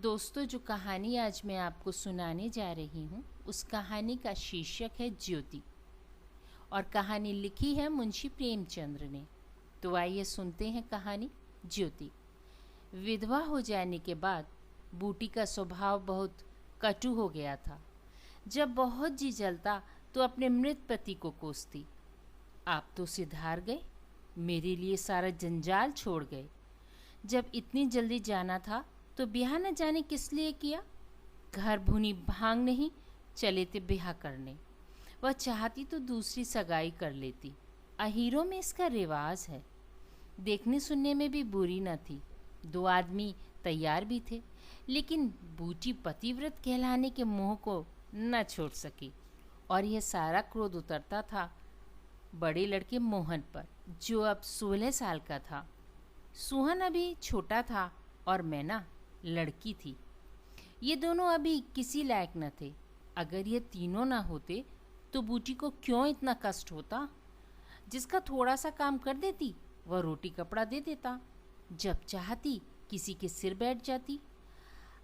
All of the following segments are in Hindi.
दोस्तों, जो कहानी आज मैं आपको सुनाने जा रही हूँ उस कहानी का शीर्षक है ज्योति और कहानी लिखी है मुंशी प्रेमचंद्र ने। तो आइए सुनते हैं कहानी ज्योति। विधवा हो जाने के बाद बूटी का स्वभाव बहुत कटु हो गया था। जब बहुत जी जलता तो अपने मृत पति को कोसती, आप तो सिधार गए, मेरे लिए सारा जंजाल छोड़ गए। जब इतनी जल्दी जाना था तो ब्याह न जाने किस लिए किया। घर भुनी भांग नहीं चले थे ब्याह करने। वह चाहती तो दूसरी सगाई कर लेती, अहीरों में इसका रिवाज है। देखने सुनने में भी बुरी न थी, 2 आदमी तैयार भी थे, लेकिन बूटी पतिव्रत कहलाने के मोह को न छोड़ सकी और यह सारा क्रोध उतरता था बड़े लड़के मोहन पर, जो अब 16 साल का था। सुहन अभी छोटा था और मैना लड़की थी। ये दोनों अभी किसी लायक न थे। अगर ये तीनों ना होते तो बूटी को क्यों इतना कष्ट होता। जिसका थोड़ा सा काम कर देती वह रोटी कपड़ा दे देता, जब चाहती किसी के सिर बैठ जाती।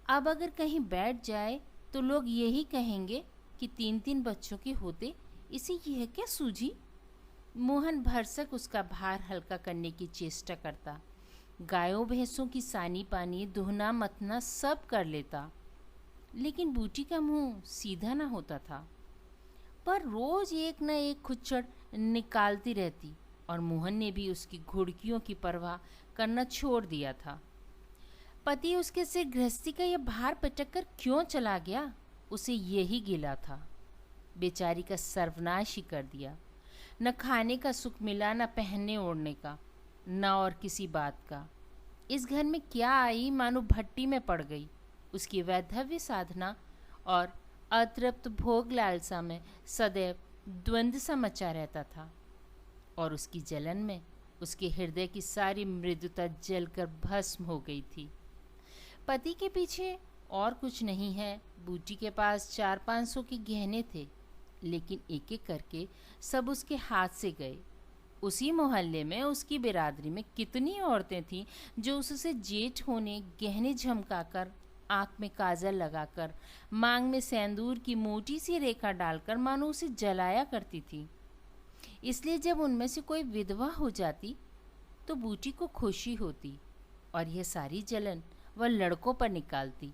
अब अगर कहीं बैठ जाए तो लोग यही कहेंगे कि 3-3 बच्चों के होते इसे यह क्या सूझी। मोहन भरसक उसका भार हल्का करने की चेष्टा करता, गायों भैंसों की सानी पानी दुहना मथना सब कर लेता, लेकिन बूटी का मुंह सीधा ना होता था। पर रोज एक न एक खुच्चड़ निकालती रहती और मोहन ने भी उसकी घुड़कियों की परवाह करना छोड़ दिया था। पति उसके सिर गृहस्थी का यह भार पटक कर क्यों चला गया, उसे यही गिला था। बेचारी का सर्वनाश ही कर दिया। न खाने का सुख मिला, न पहनने ओढ़ने का, न और किसी बात का। इस घर में क्या आई मानो भट्टी में पड़ गई। उसकी वैधव्य साधना और अतृप्त भोग लालसा में सदैव द्वंद्व सा मचा रहता था और उसकी जलन में उसके हृदय की सारी मृदुता जलकर भस्म हो गई थी। पति के पीछे और कुछ नहीं है। बूटी के पास 400-500 के गहने थे, लेकिन एक एक करके सब उसके हाथ से गए। उसी मोहल्ले में उसकी बिरादरी में कितनी औरतें थीं जो उससे जेठ होने गहने झमकाकर, आँख में काजल लगाकर, मांग में सेंदूर की मोटी सी रेखा डालकर मानो उसे जलाया करती थी। इसलिए जब उनमें से कोई विधवा हो जाती तो बूटी को खुशी होती और यह सारी जलन वह लड़कों पर निकालती,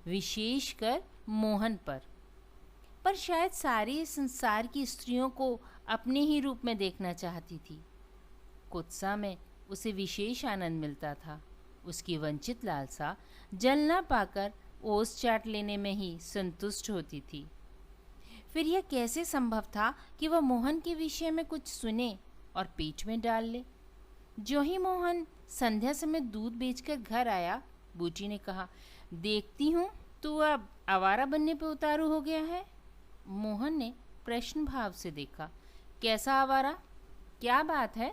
विशेषकर मोहन पर शायद सारे संसार की स्त्रियों को अपने ही रूप में देखना चाहती थी। कुत्सा में उसे विशेष आनंद मिलता था। उसकी वंचित लालसा जल न पाकर ओस चाट लेने में ही संतुष्ट होती थी। फिर यह कैसे संभव था कि वह मोहन के विषय में कुछ सुने और पेट में डाल ले। जो ही मोहन संध्या समय दूध बेचकर घर आया, बूटी ने कहा, देखती हूँ तू अब आवारा बनने पे उतारू हो गया है। मोहन ने प्रश्न भाव से देखा, कैसा आवारा, क्या बात है।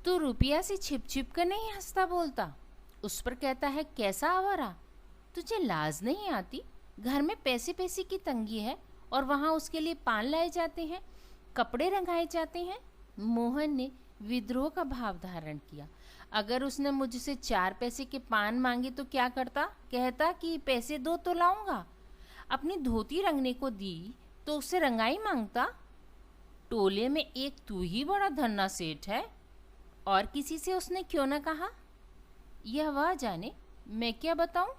तू रुपया से छिप छिप कर नहीं हंसता बोलता, उस पर कहता है कैसा आवारा। तुझे लाज नहीं आती। घर में पैसे पैसे की तंगी है और वहाँ उसके लिए पान लाए जाते हैं, कपड़े रंगाए जाते हैं। मोहन ने विद्रोह का भाव धारण किया। अगर उसने मुझसे 4 पैसे के पान मांगे तो क्या करता, कहता कि पैसे दो तो लाऊंगा। अपनी धोती रंगने को दी तो उससे रंगाई मांगता। टोले में एक तू ही बड़ा धन्ना सेठ है, और किसी से उसने क्यों न कहा। यह वह जाने, मैं क्या बताऊं।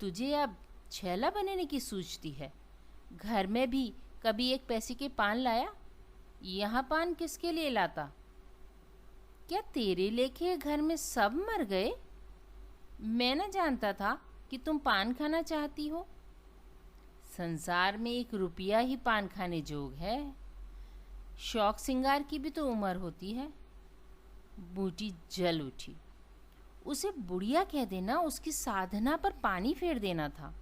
तुझे अब छैला बनने की सूझती है। घर में भी कभी 1 पैसे के पान लाया। यहाँ पान किसके लिए लाता। क्या तेरे लेखे घर में सब मर गए। मैं न जानता था कि तुम पान खाना चाहती हो। संसार में 1 रुपया ही पान खाने जोग है। शौक सिंगार की भी तो उम्र होती है। बूटी जल उठी। उसे बुढ़िया कह देना उसकी साधना पर पानी फेर देना था।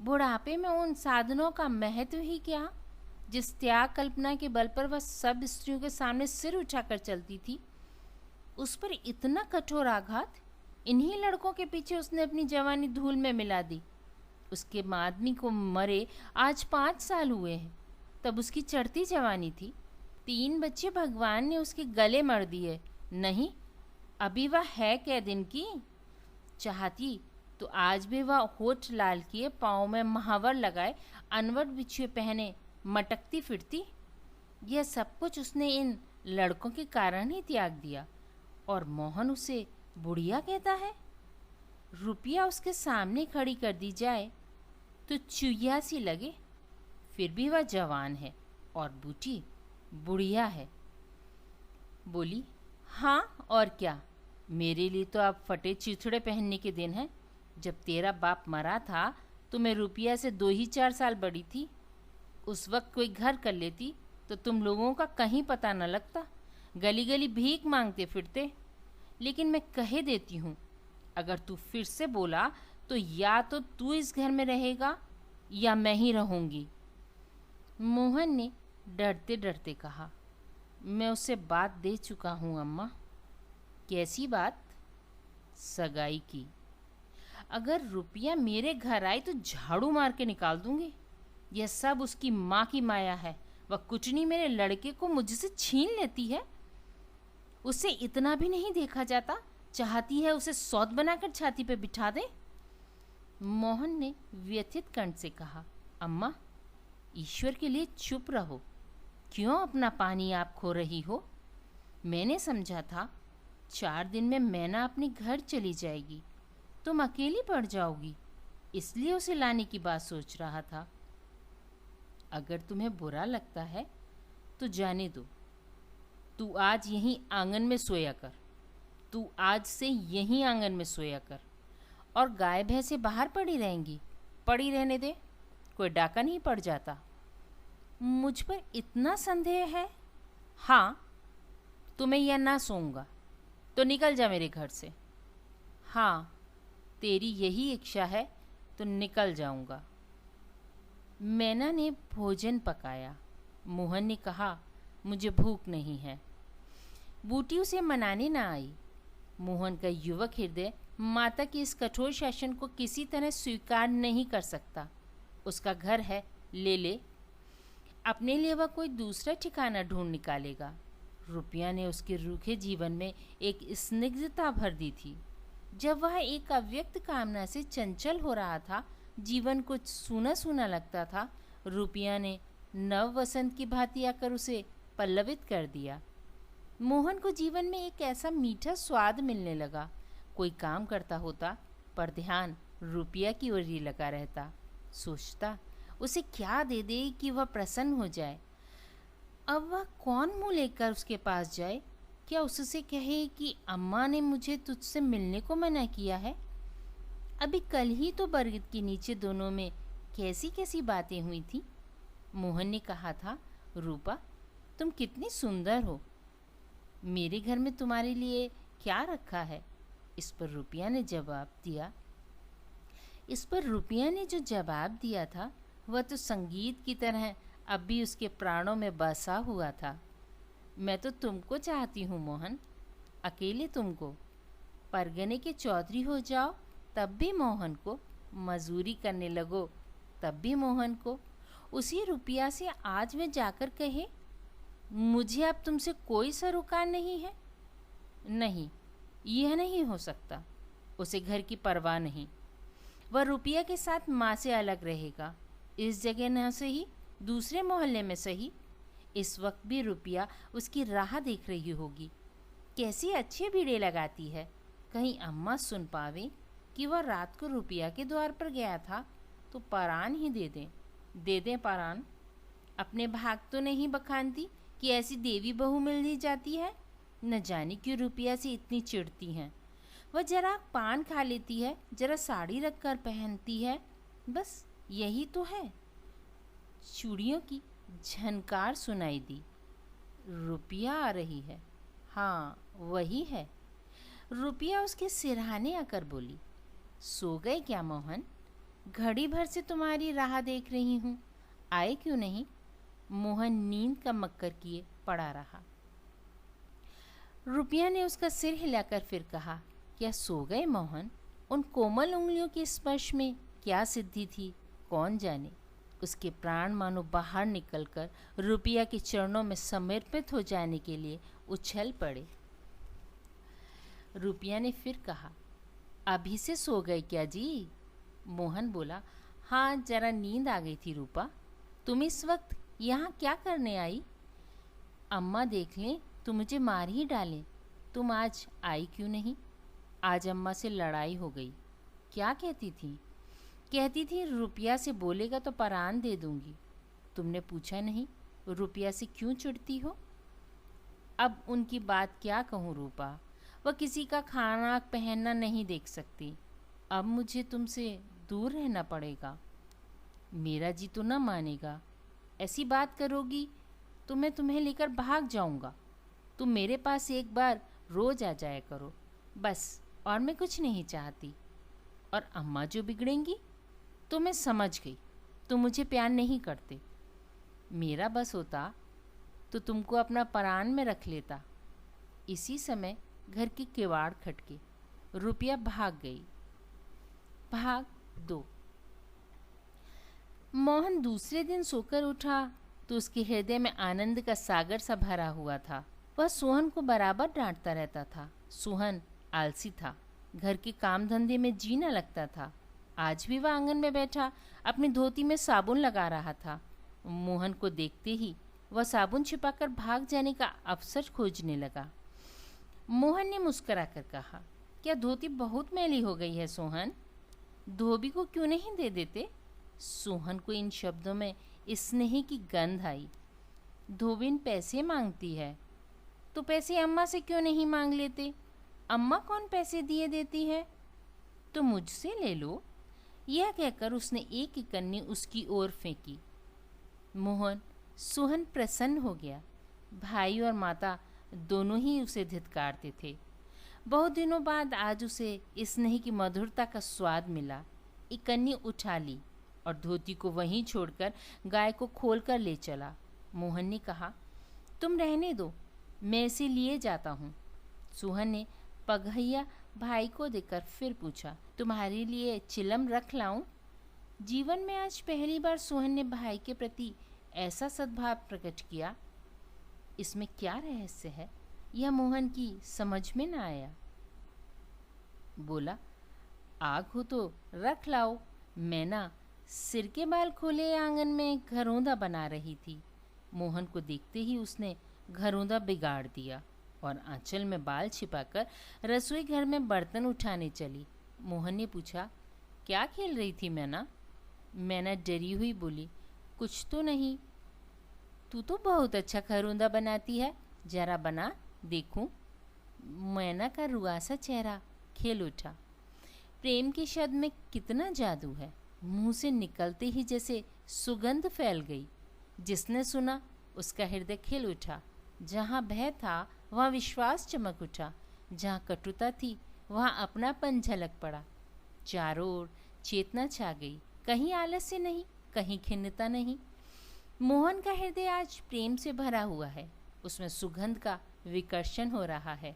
बुढ़ापे में उन साधनों का महत्व ही क्या, जिस त्याग कल्पना के बल पर वह सब स्त्रियों के सामने सिर उठाकर चलती थी। उस पर इतना कठोर आघात। इन्हीं लड़कों के पीछे उसने अपनी जवानी धूल में मिला दी। उसके आदमी को मरे आज 5 साल हुए हैं, तब उसकी चढ़ती जवानी थी। 3 बच्चे भगवान ने उसके गले मर दिए। नहीं, अभी वह है कै दिन की। चाहती तो आज भी वह होठ लाल किए, पाँव में महावर लगाए, अनवट बिछुए पहने मटकती फिरती। यह सब कुछ उसने इन लड़कों के कारण ही त्याग दिया, और मोहन उसे बुढ़िया कहता है। रुपया उसके सामने खड़ी कर दी जाए तो चुईया सी लगे, फिर भी वह जवान है और बूटी बुढ़िया है। बोली, हाँ और क्या, मेरे लिए तो अब फटे चिथड़े पहनने के दिन है। जब तेरा बाप मरा था तो मैं रुपया से 2 ही 4 साल बड़ी थी। उस वक्त कोई घर कर लेती तो तुम लोगों का कहीं पता न लगता, गली गली भीख मांगते फिरते। लेकिन मैं कहे देती हूँ, अगर तू फिर से बोला तो या तो तू इस घर में रहेगा या मैं ही रहूँगी। मोहन ने डरते डरते कहा, मैं उसे बात दे चुका हूँ अम्मा। कैसी बात? सगाई की। अगर रुपया मेरे घर आई तो झाड़ू मार के निकाल दूंगी। यह सब उसकी माँ की माया है। वह कुटनी मेरे लड़के को मुझसे छीन लेती है। उसे इतना भी नहीं देखा जाता, चाहती है उसे सौत बनाकर छाती पे बिठा दे। मोहन ने व्यथित कंठ से कहा, अम्मा, ईश्वर के लिए चुप रहो। क्यों अपना पानी आप खो रही हो? मैंने समझा था 4 दिन में मैना अपने घर चली जाएगी, तुम अकेली पड़ जाओगी, इसलिए उसे लाने की बात सोच रहा था। अगर तुम्हें बुरा लगता है तो जाने दो। तू आज यहीं आंगन में सोया कर। तू आज से यहीं आंगन में सोया कर। और गाय भैंसें बाहर पड़ी रहेंगी, पड़ी रहने दे, कोई डाका नहीं पड़ जाता। मुझ पर इतना संदेह है? हाँ, तुम्हें यह ना सोऊंगा तो निकल जा मेरे घर से। हाँ, तेरी यही इच्छा है तो निकल जाऊंगा। मैना ने भोजन पकाया। मोहन ने कहा, मुझे भूख नहीं है। बूटी उसे मनाने ना आई। मोहन का युवक हृदय माता के इस कठोर शासन को किसी तरह स्वीकार नहीं कर सकता। उसका घर है, ले ले। अपने लिए वह कोई दूसरा ठिकाना ढूंढ निकालेगा। रुपया ने उसके रूखे जीवन में एक स्निग्धता भर दी थी। जब वह एक अव्यक्त कामना से चंचल हो रहा था, जीवन कुछ सूना सूना लगता था, रुपया ने नव वसंत की भांति आकर उसे पल्लवित कर दिया। मोहन को जीवन में एक ऐसा मीठा स्वाद मिलने लगा। कोई काम करता होता पर ध्यान रुपया की ओर ही लगा रहता। सोचता, उसे क्या दे दे कि वह प्रसन्न हो जाए। अब वह कौन मुँह लेकर उसके पास जाए? क्या उससे कहे कि अम्मा ने मुझे तुझसे मिलने को मना किया है? अभी कल ही तो बरगद के नीचे दोनों में कैसी कैसी बातें हुई थी। मोहन ने कहा था, रूपा, तुम कितनी सुंदर हो, मेरे घर में तुम्हारे लिए क्या रखा है? इस पर रुपया ने जो जवाब दिया था वह तो संगीत की तरह अब भी उसके प्राणों में बसा हुआ था। मैं तो तुमको चाहती हूँ मोहन, अकेले तुमको। परगने के चौधरी हो जाओ तब भी मोहन को, मजूरी करने लगो तब भी मोहन को। उसी रुपया से आज मैं जाकर कहे, मुझे अब तुमसे कोई सरोकार नहीं है। नहीं, यह नहीं हो सकता। उसे घर की परवाह नहीं। वह रुपया के साथ माँ से अलग रहेगा। इस जगह न सही, दूसरे मोहल्ले में सही। इस वक्त भी रुपया उसकी राह देख रही होगी। कैसी अच्छी भीड़े लगाती है, कहीं अम्मा सुन पावे कि वह रात को रुपया के द्वार पर गया था तो परान ही दे दें परान। अपने भाग तो नहीं बखानती कि ऐसी देवी बहू मिल ही जाती है। न जाने क्यों रुपया से इतनी चिढ़ती हैं। वह जरा पान खा लेती है, जरा साड़ी रख कर पहनती है, बस यही तो है। चूड़ियों की झनकार सुनाई दी। रुपया आ रही है। हाँ, वही है। रुपया उसके सिरहाने आकर बोली, सो गए क्या मोहन? घड़ी भर से तुम्हारी राह देख रही हूँ, आए क्यों नहीं? मोहन नींद का मक्कर किए पड़ा रहा। रुपया ने उसका सिर हिलाकर फिर कहा, क्या सो गए मोहन? उन कोमल उंगलियों के स्पर्श में क्या सिद्धि थी, कौन जाने। उसके प्राण मानो बाहर निकलकर रुपया के चरणों में समर्पित हो जाने के लिए उछल पड़े। रुपया ने फिर कहा, अभी से सो गए क्या जी? मोहन बोला, हाँ जरा नींद आ गई थी रूपा। तुम इस वक्त यहाँ क्या करने आई? अम्मा देख लें तो मुझे मार ही डालें। तुम आज आई क्यों नहीं? आज अम्मा से लड़ाई हो गई। क्या कहती थी? कहती थी रुपया से बोलेगा तो परान दे दूंगी। तुमने पूछा नहीं रुपया से क्यों चिढ़ती हो? अब उनकी बात क्या कहूँ रूपा, वह किसी का खाना पहनना नहीं देख सकती। अब मुझे तुमसे दूर रहना पड़ेगा। मेरा जी तो ना मानेगा। ऐसी बात करोगी तो मैं तुम्हें लेकर भाग जाऊंगा। तुम मेरे पास एक बार रोज आ जाया करो बस, और मैं कुछ नहीं चाहती। और अम्मा जो बिगड़ेंगी तो मैं समझ गई, तुम मुझे प्यार नहीं करते। मेरा बस होता तो तुमको अपना परान में रख लेता। इसी समय घर की किवाड़ खटके। रुपया भाग गई। भाग 2। मोहन दूसरे दिन सोकर उठा तो उसके हृदय में आनंद का सागर सा भरा हुआ था। वह सोहन को बराबर डांटता रहता था। सोहन आलसी था, घर के काम धंधे में जी न लगता था। आज भी वह आंगन में बैठा अपनी धोती में साबुन लगा रहा था। मोहन को देखते ही वह साबुन छिपाकर भाग जाने का अवसर खोजने लगा। मोहन ने मुस्कुराकर कहा, क्या धोती बहुत मैली हो गई है सोहन? धोबी को क्यों नहीं दे देते? सोहन को इन शब्दों में स्नेह की गंध आई। धोबिन पैसे मांगती है तो पैसे अम्मा से क्यों नहीं मांग लेते? अम्मा कौन पैसे दिए देती है? तो मुझसे ले लो। यह कहकर उसने एक ही कन्नी उसकी ओर फेंकी। मोहन सोहन प्रसन्न हो गया। भाई और माता दोनों ही उसे धिक्कारते थे। बहुत दिनों बाद आज उसे स्नेह की मधुरता का स्वाद मिला। एक कन्नी उठा ली और धोती को वहीं छोड़कर गाय को खोलकर ले चला। मोहन ने कहा, तुम रहने दो, मैं इसे लिए जाता हूँ। सोहन ने पगहिया भाई को देकर फिर पूछा, तुम्हारे लिए चिलम रख लाऊं? जीवन में आज पहली बार सोहन ने भाई के प्रति ऐसा सद्भाव प्रकट किया। इसमें क्या रहस्य है, यह मोहन की समझ में न आया। बोला, आग हो तो रख लाओ। मैं ना सिर के बाल खोले आंगन में घरौंदा बना रही थी। मोहन को देखते ही उसने घरौंदा बिगाड़ दिया और आंचल में बाल छिपाकर रसोई घर में बर्तन उठाने चली। मोहन ने पूछा, क्या खेल रही थी मैना? मैना डरी हुई बोली, कुछ तो नहीं। तू तो बहुत अच्छा घरौंदा बनाती है, जरा बना देखूं। मैना का रुआसा चेहरा खेल उठा। प्रेम के शब्द में कितना जादू है। मुंह से निकलते ही जैसे सुगंध फैल गई। जिसने सुना उसका हृदय खिल उठा। जहाँ भय था वहाँ विश्वास चमक उठा। जहाँ कटुता थी वहाँ अपनापन झलक पड़ा। चारों ओर चेतना छा गई। कहीं आलस्य नहीं, कहीं खिन्नता नहीं। मोहन का हृदय आज प्रेम से भरा हुआ है। उसमें सुगंध का विकर्षण हो रहा है।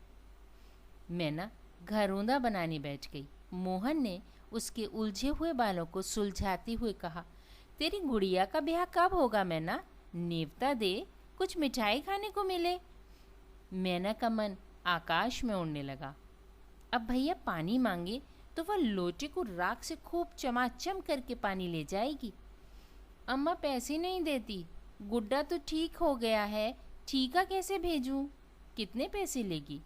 मैना घरौंदा बनाने बैठ गई। मोहन ने उसके उलझे हुए बालों को सुलझाते हुए कहा, तेरी गुड़िया का ब्याह कब होगा मैना? नेवता दे, कुछ मिठाई खाने को मिले। मैना का मन आकाश में उड़ने लगा। अब भैया पानी मांगे तो वह लोटे को राख से खूब चमाचम करके पानी ले जाएगी। अम्मा पैसे नहीं देती। गुड्डा तो ठीक हो गया है, ठीका कैसे भेजूं? कितने पैसे लेगी?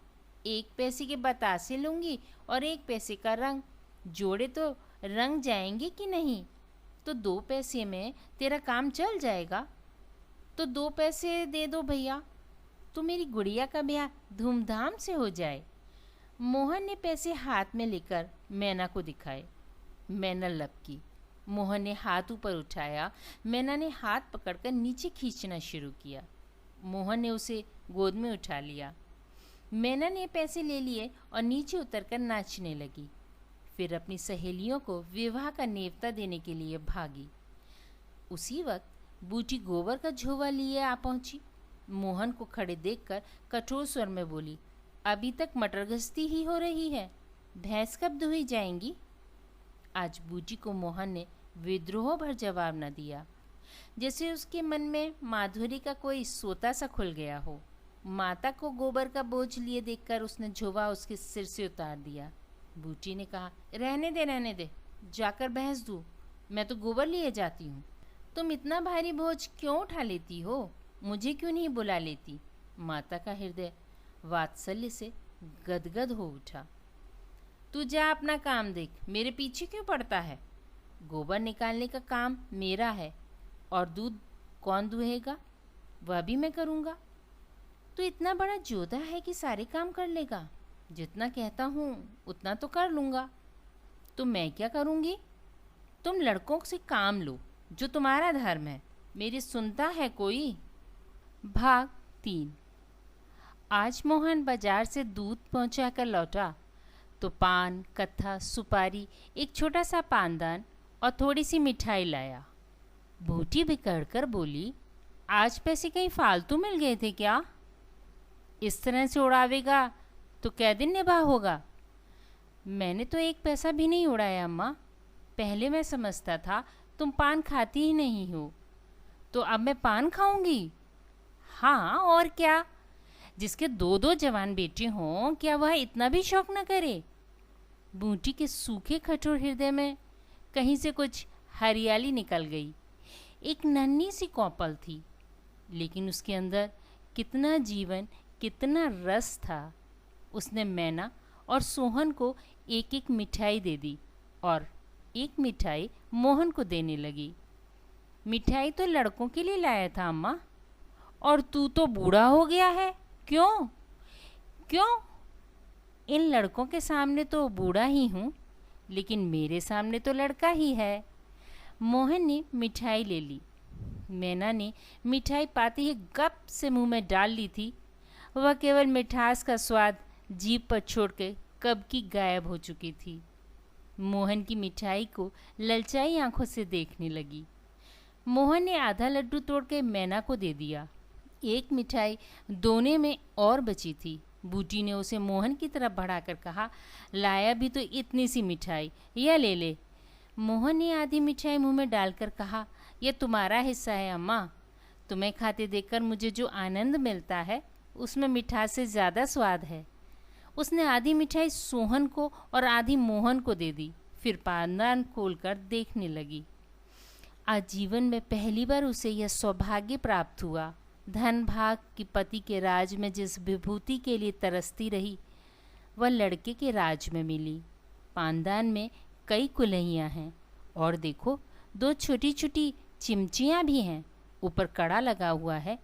1 पैसे के बतासे लूँगी और 1 पैसे का रंग। जोड़े तो रंग जाएंगे कि नहीं? तो 2 पैसे में तेरा काम चल जाएगा। तो 2 पैसे दे दो भैया, तो मेरी गुड़िया का ब्याह धूमधाम से हो जाए। मोहन ने पैसे हाथ में लेकर मैना को दिखाए। मैना लपकी। मोहन ने हाथ ऊपर उठाया। मैना ने हाथ पकड़कर नीचे खींचना शुरू किया। मोहन ने उसे गोद में उठा लिया। मैना ने पैसे ले लिए और नीचे उतरकर नाचने लगी। फिर अपनी सहेलियों को विवाह का नेवता देने के लिए भागी। उसी वक्त बूटी गोबर का झोवा लिए आ पहुंची। मोहन को खड़े देखकर कठोर स्वर में बोली, अभी तक मटर गश्ती ही हो रही है, भैंस कब दुही जाएंगी? आज बूटी को मोहन ने विद्रोह भर जवाब न दिया, जैसे उसके मन में माधुरी का कोई सोता सा खुल गया हो। माता को गोबर का बोझ लिए देखकर उसने झोवा उसके सिर से उतार दिया। बूटी ने कहा, रहने दे, जाकर भैंस दूँ, मैं तो गोबर लिए जाती हूँ। तुम इतना भारी बोझ क्यों उठा लेती हो? मुझे क्यों नहीं बुला लेती? माता का हृदय वात्सल्य से गदगद हो उठा। तू जा अपना काम देख, मेरे पीछे क्यों पड़ता है? गोबर निकालने का काम मेरा है, और दूध कौन दुहेगा वह भी मैं करूँगा। तू इतना बड़ा जोधा है कि सारे काम कर लेगा? जितना कहता हूँ उतना तो कर लूँगा। तो मैं क्या करूँगी? तुम लड़कों से काम लो, जो तुम्हारा धर्म है। मेरी सुनता है कोई? भाग 3। आज मोहन बाजार से दूध पहुंचाकर लौटा तो पान, कत्था, सुपारी, एक छोटा सा पानदान और थोड़ी सी मिठाई लाया। बूटी बिगड़ कर बोली, आज पैसे कहीं फालतू मिल गए थे क्या? इस तरह से उड़ावेगा तो कै दिन निभा होगा? मैंने तो एक पैसा भी नहीं उड़ाया अम्मा। पहले मैं समझता था तुम पान खाती ही नहीं हो, तो अब मैं पान खाऊंगी? हाँ और क्या, जिसके 2-2 जवान बेटे हों, क्या वह इतना भी शौक न करे? बूटी के सूखे कठोर हृदय में कहीं से कुछ हरियाली निकल गई। एक नन्ही सी कौपल थी, लेकिन उसके अंदर कितना जीवन, कितना रस था। उसने मैना और सोहन को एक एक मिठाई दे दी और एक मिठाई मोहन को देने लगी। मिठाई तो लड़कों के लिए लाया था अम्मा, और तू तो बूढ़ा हो गया है। क्यों? क्यों? इन लड़कों के सामने तो बूढ़ा ही हूँ, लेकिन मेरे सामने तो लड़का ही है। मोहन ने मिठाई ले ली। मैना ने मिठाई पाते ही गप से मुंह में डाल ली थी। वह केवल मिठास का स्वाद जीभ पर छोड़ के कब की गायब हो चुकी थी। मोहन की मिठाई को ललचाई आंखों से देखने लगी। मोहन ने आधा लड्डू तोड़ के मैना को दे दिया। एक मिठाई दोने में और बची थी। बूटी ने उसे मोहन की तरफ बढ़ाकर कहा, लाया भी तो इतनी सी मिठाई, यह ले ले। मोहन ने आधी मिठाई मुंह में डालकर कहा, यह तुम्हारा हिस्सा है अम्मा। तुम्हें खाते देखकर मुझे जो आनंद मिलता है उसमें मिठास से ज़्यादा स्वाद है। उसने आधी मिठाई सोहन को और आधी मोहन को दे दी, फिर पानदान खोलकर देखने लगी। आज जीवन में पहली बार उसे यह सौभाग्य प्राप्त हुआ। धन भाग की पति के राज में जिस विभूति के लिए तरसती रही, वह लड़के के राज में मिली। पानदान में कई कुल्हैयाँ हैं, और देखो 2 छोटी छोटी चिमचियाँ भी हैं। ऊपर कड़ा लगा हुआ है,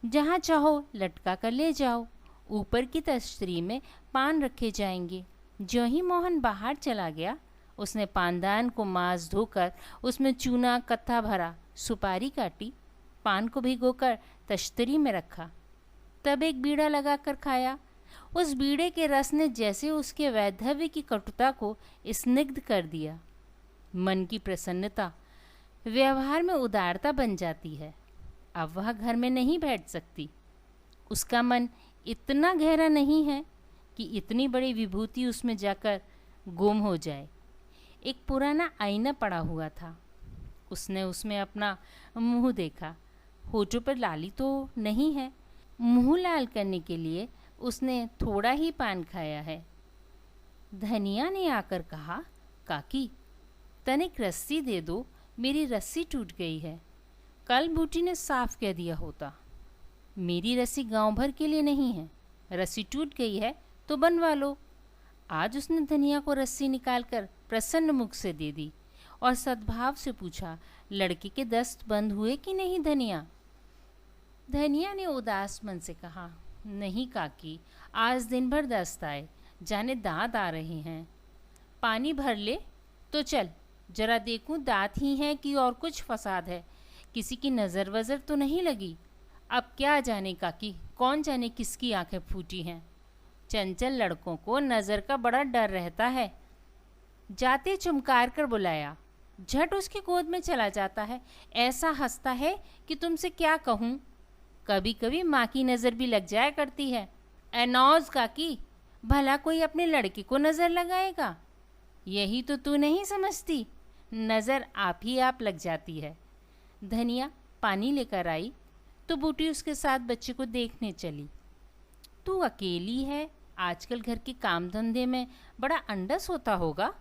जहाँ चाहो लटका कर ले जाओ। ऊपर की तश्तरी में पान रखे जाएंगे। जो ही मोहन बाहर चला गया, उसने पानदान को मांस धोकर उसमें चूना कत्था भरा, सुपारी काटी, पान को भिगोकर तश्तरी में रखा, तब एक बीड़ा लगाकर खाया। उस बीड़े के रस ने जैसे उसके वैधव्य की कटुता को स्निग्ध कर दिया। मन की प्रसन्नता व्यवहार में उदारता बन जाती है। अब वह घर में नहीं बैठ सकती। उसका मन इतना गहरा नहीं है कि इतनी बड़ी विभूति उसमें जाकर गुम हो जाए। एक पुराना आईना पड़ा हुआ था। उसने उसमें अपना मुंह देखा। होठों पर लाली तो नहीं है। मुंह लाल करने के लिए उसने थोड़ा ही पान खाया है। धनिया ने आकर कहा, काकी तनिक रस्सी दे दो, मेरी रस्सी टूट गई है। कल बूटी ने साफ कह दिया होता। मेरी रस्सी गांव भर के लिए नहीं है। रस्सी टूट गई है तो बनवा लो। आज उसने धनिया को रस्सी निकालकर प्रसन्न मुख से दे दी और सद्भाव से पूछा, लड़के के दस्त बंद हुए कि नहीं धनिया? धनिया ने उदास मन से कहा, नहीं काकी, आज दिन भर दस्त आए, जाने दांत आ रहे हैं। पानी भर ले तो चल, जरा देखूं दांत ही हैं कि और कुछ फसाद है। किसी की नज़र वज़र तो नहीं लगी? अब क्या जाने काकी, कौन जाने किसकी आंखें फूटी हैं। चंचल लड़कों को नज़र का बड़ा डर रहता है। जाते चुमकार कर बुलाया, झट उसकी गोद में चला जाता है। ऐसा हंसता है कि तुमसे क्या कहूँ। कभी कभी माँ की नज़र भी लग जाया करती है। एनौज काकी, भला कोई अपने लड़के को नज़र लगाएगा? यही तो तू नहीं समझती, नज़र आप ही आप लग जाती है। धनिया पानी लेकर आई तो बूटी उसके साथ बच्चे को देखने चली। तू अकेली है, आजकल घर के काम धंधे में बड़ा अंडस होता होगा।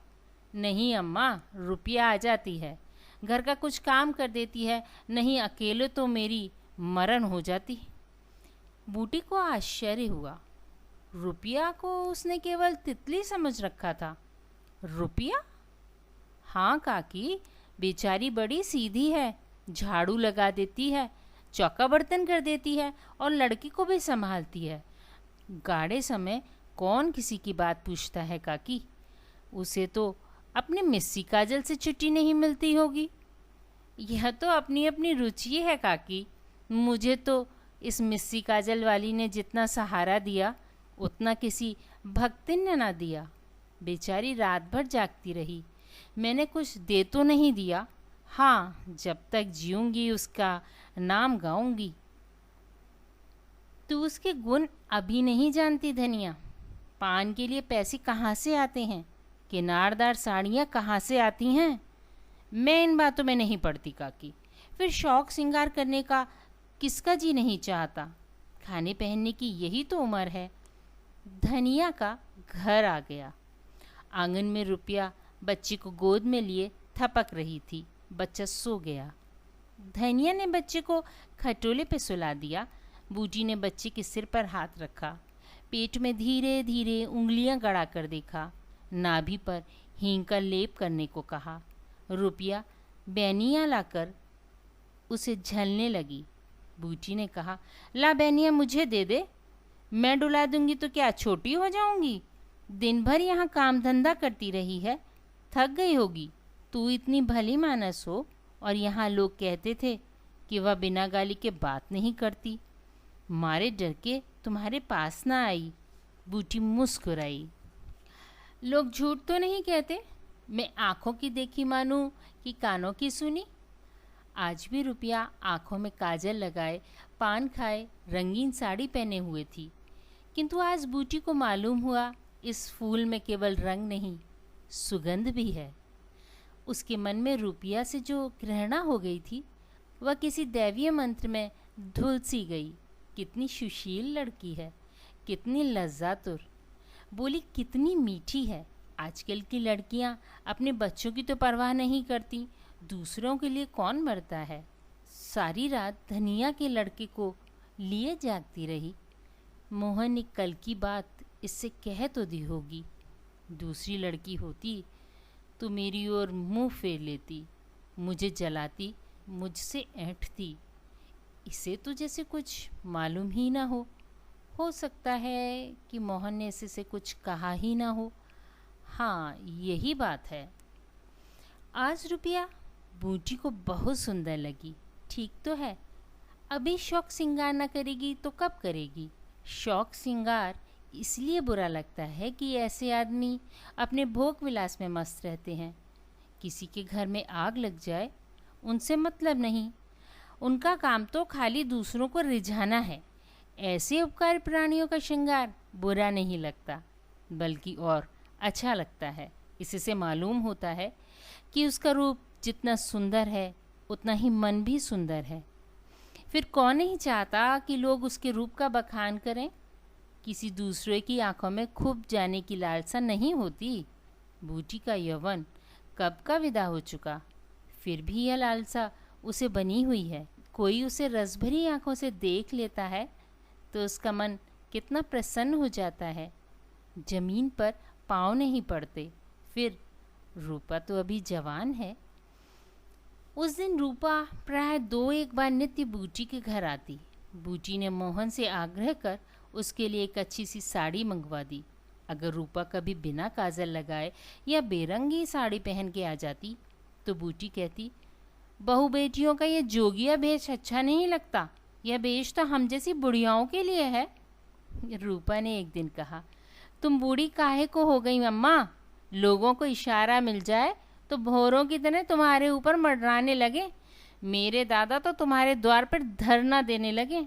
नहीं अम्मा, रुपया आ जाती है, घर का कुछ काम कर देती है, नहीं अकेले तो मेरी मरण हो जाती। बूटी को आश्चर्य हुआ। रुपया को उसने केवल तितली समझ रखा था। रुपया? हाँ काकी, बेचारी बड़ी सीधी है, झाड़ू लगा देती है, चौका बर्तन कर देती है और लड़की को भी संभालती है। गाड़े समय कौन किसी की बात पूछता है काकी? उसे तो अपनी मिस्सी काजल से छुट्टी नहीं मिलती होगी। यह तो अपनी अपनी रुचि है काकी। मुझे तो इस मिस्सी काजल वाली ने जितना सहारा दिया उतना किसी भक्तिन ने ना दिया। बेचारी रात भर जागती रही, मैंने कुछ दे तो नहीं दिया। हाँ, जब तक जीऊंगी उसका नाम गाऊंगी। तू उसके गुण अभी नहीं जानती धनिया। पान के लिए पैसे कहाँ से आते हैं, किनारदार साड़ियाँ कहाँ से आती हैं, मैं इन बातों में नहीं पड़ती काकी। फिर शौक श्रृंगार करने का किसका जी नहीं चाहता। खाने पहनने की यही तो उम्र है। धनिया का घर आ गया। आंगन में रुपया बच्ची को गोद में लिए थपक रही थी। बच्चा सो गया। धनिया ने बच्चे को खटोले पे सुला दिया। बूटी ने बच्चे के सिर पर हाथ रखा, पेट में धीरे धीरे उंगलियां गड़ा कर देखा, नाभि पर हींग का लेप करने को कहा। रुपया बैनिया लाकर उसे झलने लगी। बूटी ने कहा, ला बैनिया मुझे दे दे, मैं डुला दूंगी तो क्या छोटी हो जाऊंगी? दिन भर यहाँ काम धंधा करती रही है, थक गई होगी। तू इतनी भली मानस हो और यहाँ लोग कहते थे कि वह बिना गाली के बात नहीं करती। मारे डर के तुम्हारे पास ना आई। बूटी मुस्कुराई। लोग झूठ तो नहीं कहते, मैं आँखों की देखी मानूं कि कानों की सुनी। आज भी रुपया आँखों में काजल लगाए, पान खाए, रंगीन साड़ी पहने हुए थी। किंतु आज बूटी को मालूम हुआ इस फूल में केवल रंग नहीं, सुगंध भी है। उसके मन में रुपया से जो घृणा हो गई थी वह किसी दैवीय मंत्र में धुल सी गई। कितनी सुशील लड़की है, कितनी लज्जातुर, बोली कितनी मीठी है। आजकल की लड़कियां अपने बच्चों की तो परवाह नहीं करती, दूसरों के लिए कौन मरता है। सारी रात धनिया के लड़के को लिए जागती रही। मोहन ने कल की बात इससे कह तो दी होगी। दूसरी लड़की होती तो मेरी ओर मुंह फेर लेती, मुझे जलाती, मुझसे ऐंठती। इसे तो जैसे कुछ मालूम ही ना हो सकता है कि मोहन ने इसे से कुछ कहा ही ना हो। हाँ, यही बात है। आज रुपया बूटी को बहुत सुंदर लगी। ठीक तो है, अभी शौक श्रृंगार ना करेगी तो कब करेगी? शौक श्रृंगार इसलिए बुरा लगता है कि ऐसे आदमी अपने भोग विलास में मस्त रहते हैं। किसी के घर में आग लग जाए उनसे मतलब नहीं, उनका काम तो खाली दूसरों को रिझाना है। ऐसे उपकारी प्राणियों का श्रृंगार बुरा नहीं लगता, बल्कि और अच्छा लगता है। इससे मालूम होता है कि उसका रूप जितना सुंदर है उतना ही मन भी सुंदर है। फिर कौन नहीं चाहता कि लोग उसके रूप का बखान करें। किसी दूसरे की आंखों में खूब जाने की लालसा नहीं होती। बूटी का यौवन कब का विदा हो चुका, फिर भी यह लालसा उसे बनी हुई है। कोई उसे रसभरी आंखों से देख लेता है तो उसका मन कितना प्रसन्न हो जाता है। जमीन पर पाँव नहीं पड़ते। फिर रूपा तो अभी जवान है। उस दिन रूपा प्राय 2-1 बार नित्य बूटी के घर आती। बूटी ने मोहन से आग्रह कर उसके लिए एक अच्छी सी साड़ी मंगवा दी। अगर रूपा कभी बिना काजल लगाए या बेरंगी साड़ी पहन के आ जाती तो बूटी कहती, बहू बेटियों का ये जोगिया भेष अच्छा नहीं लगता, यह भेष तो हम जैसी बुढ़ियाओं के लिए है। रूपा ने एक दिन कहा, तुम बूढ़ी काहे को हो गई अम्मा? लोगों को इशारा मिल जाए तो भौरों की तरह तुम्हारे ऊपर मंडराने लगे। मेरे दादा तो तुम्हारे द्वार पर धरना देने लगे।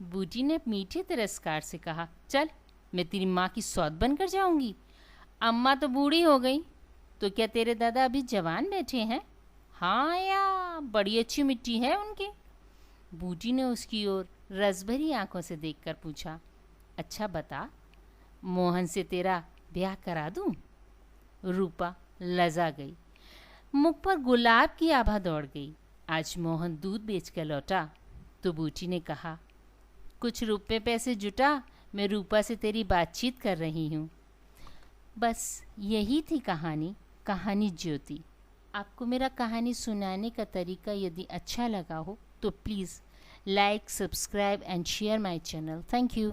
बूटी ने मीठे तिरस्कार से कहा, चल मैं तेरी माँ की सौत बनकर जाऊंगी। अम्मा तो बूढ़ी हो गई, तो क्या तेरे दादा अभी जवान बैठे हैं? हाँ या बड़ी अच्छी मिट्टी है उनकी। बूटी ने उसकी ओर रसभरी आंखों से देखकर पूछा, अच्छा बता, मोहन से तेरा ब्याह करा दूं? रूपा लजा गई, मुख पर गुलाब की आभा दौड़ गई। आज मोहन दूध बेचकर लौटा तो बूटी ने कहा, कुछ रुपए पैसे जुटा, मैं रूपा से तेरी बातचीत कर रही हूँ। बस यही थी कहानी ज्योति। आपको मेरा कहानी सुनाने का तरीका यदि अच्छा लगा हो तो please like, subscribe and share my channel. Thank you.